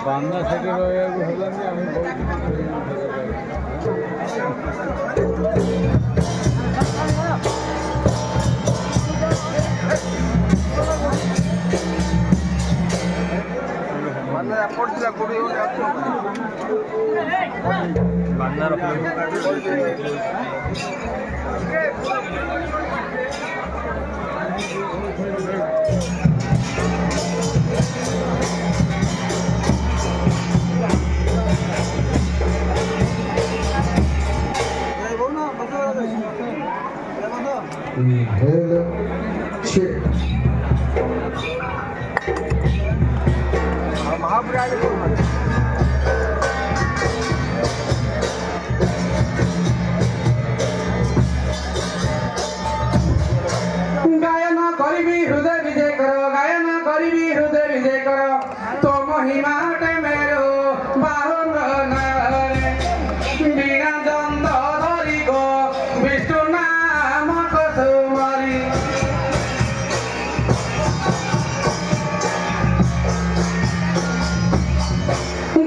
बांधा सेटे रहिବାକୁ ହେଲାନି ଆମେ ମାନେ ଆପଣ ଥିଲା କୋଡି ବାନ୍ଧାର Hello, shit. गायन करिबी हृदय विजय करो, गायन करिबी हृदय विजय करो, तो महिमा मेरो बाहुन नारे बिना जन्द धरी गो विष्णु नाम कसुमरी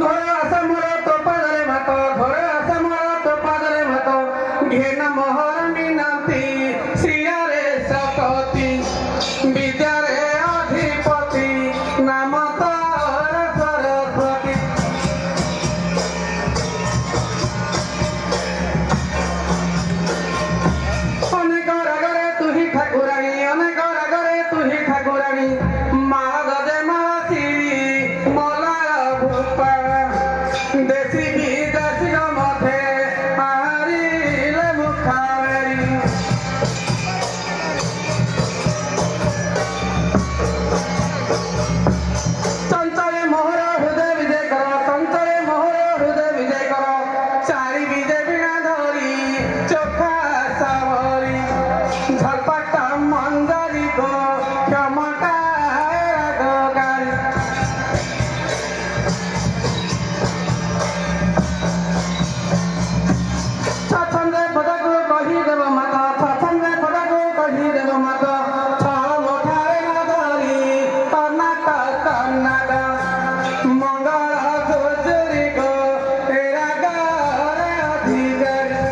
घर आस मोर तो पादरे भात, घर आस मोर तो पादरे भात, घेन मोहर मिनती श्रियारे सकती विद्यारे अधिपति नाम तोर सरस्वती अनेक रागरे तुही ठाकुराणी, अनेक रागरे तुही ठाकुराणी माळ गजे मासी मला भूपा देशी विदेशी मथे आहारिले मुखारी चंचले मोहर हृदय विजय करो, चंचले मोहर हृदय विजय करो, चारी विजय बिना धरी चोखा सावरी झलपटा मंजरी को क्षमता रागकारी छछंदे पदको कही देव माता, छछंदे पदको कही देव माता, छल मोठारे न धरी कर्नाटक कर्नाटक मंगल गुजरी को रागरे अधिकारी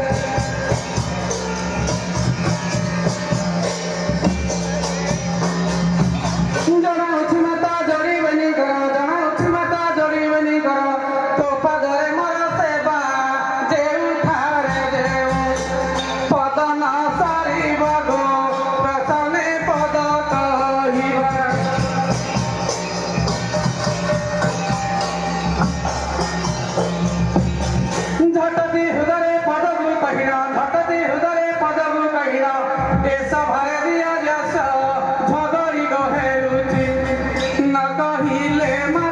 जनाउछि माता जड़ीबनी करो, जनाउछि माता जड़ीबनी करो, तो पदरे मोर सेवा जे उठारे देव पद न सारिब गो प्रसन्ने पद कहिबा झटती हृदय पदगु कहिरा, झटती हृदय पदगु कहिरा ए सभारे दिया जस झगड़ी गहेरुची न कहिले मा